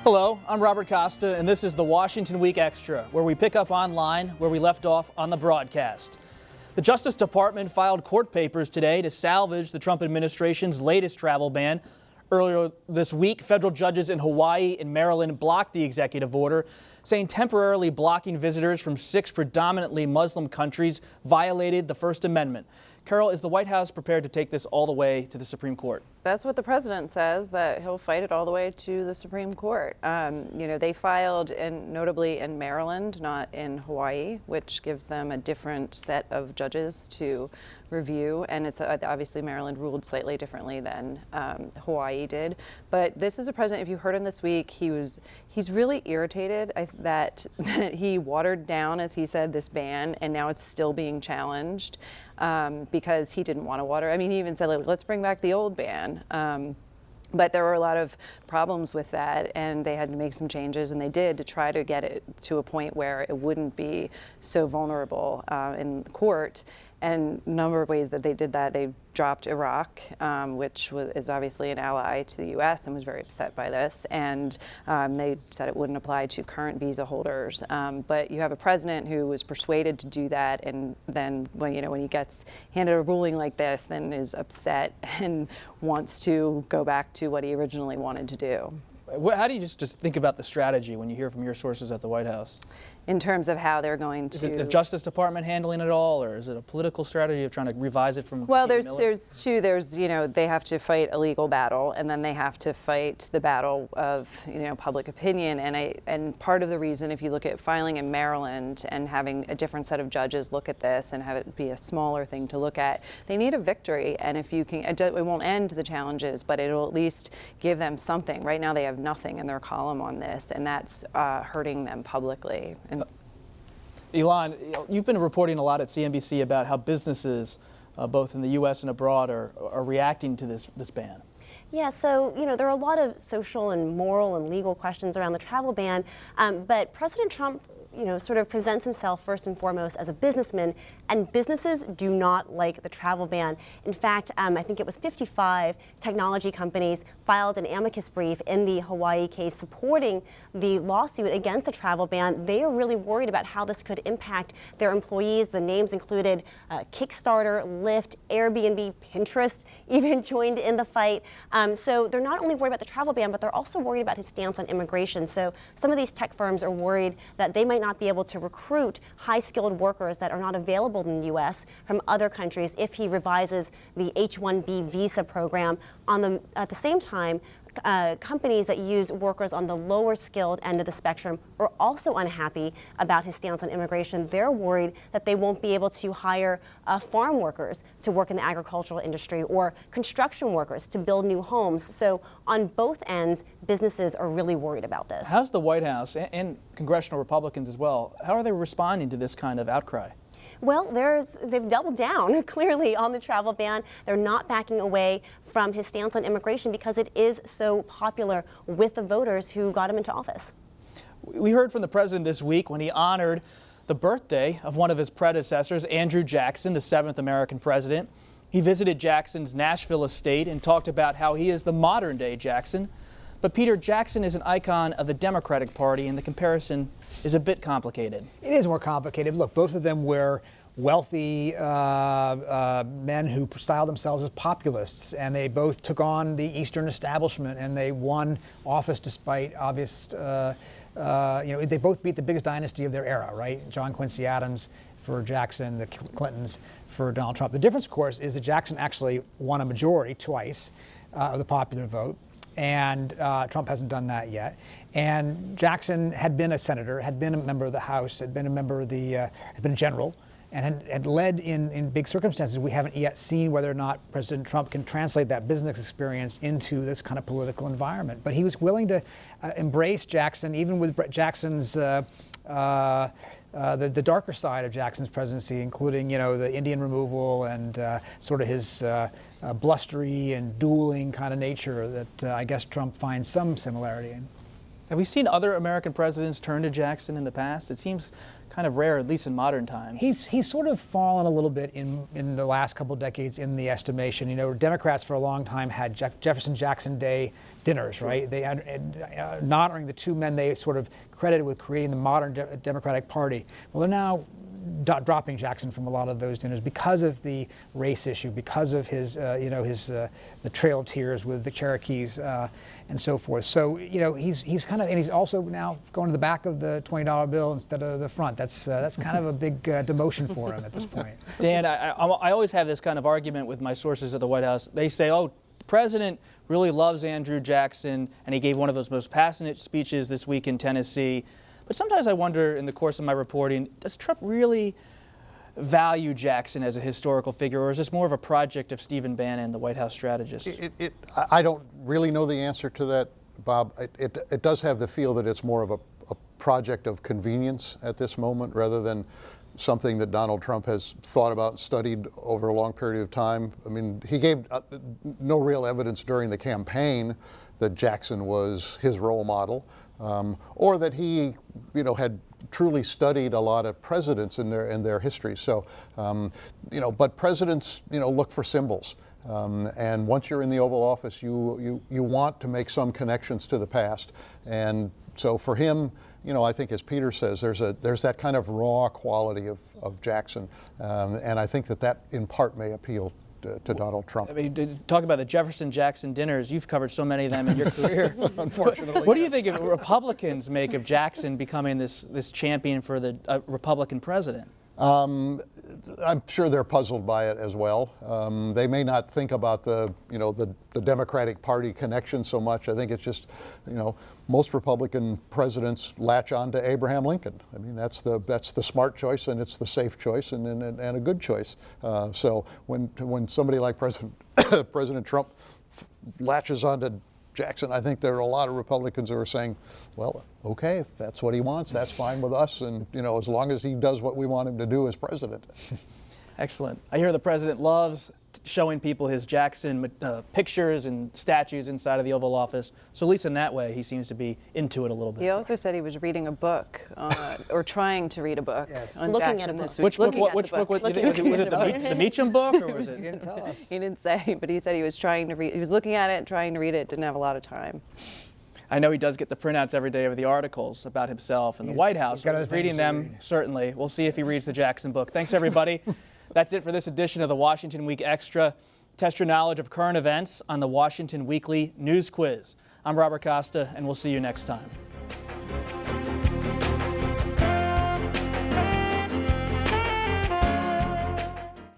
Hello, I'm Robert Costa, and this is the Washington Week Extra, where we pick up online where we left off on the broadcast. The Justice Department filed court papers today to salvage the Trump administration's latest travel ban. Earlier this week, federal judges in Hawaii and Maryland blocked the executive order, saying temporarily blocking visitors from 6 predominantly Muslim countries violated the First Amendment. Carol, is the White House prepared to take this all the way to the Supreme Court? That's what the president says, that he'll fight it all the way to the Supreme Court. They filed, notably in Maryland, not in Hawaii, which gives them a different set of judges to review. And it's obviously Maryland ruled slightly differently than Hawaii did. But this is a president, if you heard him this week, he's really irritated that he watered down, as he said, this ban, and now it's still being challenged because he didn't want to water. I mean, he even said, let's bring back the old ban. But there were a lot of problems with that, and they had to make some changes, and they did, to try to get it to a point where it wouldn't be so vulnerable in court. And a number of ways that they did that, they dropped Iraq, which is obviously an ally to the U.S. and was very upset by this, and they said it wouldn't apply to current visa holders. But you have a president who was persuaded to do that, and then when he gets handed a ruling like this, then is upset and wants to go back to what he originally wanted to do. How do you just think about the strategy when you hear from your sources at the White House? In terms of how they're going to... Is it the Justice Department handling it all, or is it a political strategy of trying to revise it from... Well, there's two. They have to fight a legal battle, and then they have to fight the battle of, public opinion. And part of the reason, if you look at filing in Maryland and having a different set of judges look at this and have it be a smaller thing to look at, they need a victory. And if you can, it won't end the challenges, but it'll at least give them something. Right now, they have nothing in their column on this, and that's hurting them publicly. And Elon, you've been reporting a lot at CNBC about how businesses, both in the U.S. and abroad, are reacting to this ban. Yeah, so, there are a lot of social and moral and legal questions around the travel ban, but President Trump sort of presents himself first and foremost as a businessman, and businesses do not like the travel ban. In fact, I think it was 55 technology companies filed an amicus brief in the Hawaii case supporting the lawsuit against the travel ban. They are really worried about how this could impact their employees. The names included Kickstarter, Lyft, Airbnb, Pinterest even joined in the fight. So they're not only worried about the travel ban, but they're also worried about his stance on immigration. So some of these tech firms are worried that they might not be able to recruit high-skilled workers that are not available in the U.S. from other countries if he revises the H-1B visa program. At the same time, companies that use workers on the lower skilled end of the spectrum are also unhappy about his stance on immigration. They're worried that they won't be able to hire farm workers to work in the agricultural industry or construction workers to build new homes. So on both ends, businesses are really worried about this. How's the White House and congressional Republicans as well, how are they responding to this kind of outcry? Well, they've doubled down clearly on the travel ban. They're not backing away from his stance on immigration because it is so popular with the voters who got him into office. We heard from the president this week when he honored the birthday of one of his predecessors, Andrew Jackson, the 7th American president. He visited Jackson's Nashville estate and talked about how he is the modern-day Jackson. But Peter, Jackson is an icon of the Democratic Party, and the comparison is a bit complicated. It is more complicated. Look, both of them were wealthy men who styled themselves as populists, and they both took on the Eastern establishment, and they won office despite obvious, they both beat the biggest dynasty of their era, right? John Quincy Adams for Jackson, the Clintons for Donald Trump. The difference, of course, is that Jackson actually won a majority twice of the popular vote. And Trump hasn't done that yet. And Jackson had been a senator, had been a member of the House, had been a member of the, had been a general, and had led in big circumstances. We haven't yet seen whether or not President Trump can translate that business experience into this kind of political environment. But he was willing to embrace Jackson, even with Jackson's the darker side of Jackson's presidency, including, the Indian removal and sort of his blustery and dueling kind of nature that I guess Trump finds some similarity in. Have we seen other American presidents turn to Jackson in the past? It seems kind of rare, at least in modern times. He's sort of fallen a little bit in the last couple of decades in the estimation. You know, Democrats for a long time had Jefferson-Jackson Day dinners, right? They not honoring the two men they sort of credited with creating the modern Democratic Party. Well, they're now dropping Jackson from a lot of those dinners because of the race issue, because of his, the Trail of Tears with the Cherokees and so forth. So, you know, he's kind of, and he's also now going to the back of the $20 bill instead of the front. That's kind of a big demotion for him at this point. Dan, I always have this kind of argument with my sources at the White House. They say, oh, the president really loves Andrew Jackson, and he gave one of those most passionate speeches this week in Tennessee. But sometimes I wonder, in the course of my reporting, does Trump really value Jackson as a historical figure, or is this more of a project of Stephen Bannon, the White House strategist? I don't really know the answer to that, Bob. It does have the feel that it's more of a project of convenience at this moment, rather than something that Donald Trump has thought about and studied over a long period of time. I mean, he gave no real evidence during the campaign that Jackson was his role model, or that he, had truly studied a lot of presidents in their history. So, but presidents, look for symbols. And once you're in the Oval Office, you want to make some connections to the past. And so for him, I think, as Peter says, there's that kind of raw quality of Jackson. And I think that in part may appeal to Donald Trump. I mean, talk about the Jefferson-Jackson dinners. You've covered so many of them in your career. Unfortunately. What do you think of Republicans make of Jackson becoming this champion for the Republican president? I'm sure they're puzzled by it as well. They may not think about the Democratic Party connection so much. I think it's just, most Republican presidents latch on to Abraham Lincoln. I mean, that's the smart choice, and it's the safe choice, and a good choice. So when somebody like President Trump latches on to Jackson, I think there are a lot of Republicans who are saying, well, okay, if that's what he wants, that's fine with us, and as long as he does what we want him to do as president. Excellent. I hear the president loves showing people his Jackson pictures and statues inside of the Oval Office. So at least in that way, he seems to be into it a little bit. He also said he was reading a book, or trying to read a book on Looking Jackson at a book. this week. Which book? Was it the Meacham book, or was it? He didn't tell us. He didn't say, but he said he was trying to read. He was looking at it, trying to read it. Didn't have a lot of time. I know he does get the printouts every day of the articles about himself in the White House. got other He's reading things to them, read. certainly. We'll see if he reads the Jackson book. Thanks, everybody. That's it for this edition of the Washington Week Extra. Test your knowledge of current events on the Washington Weekly News Quiz. I'm Robert Costa, and we'll see you next time.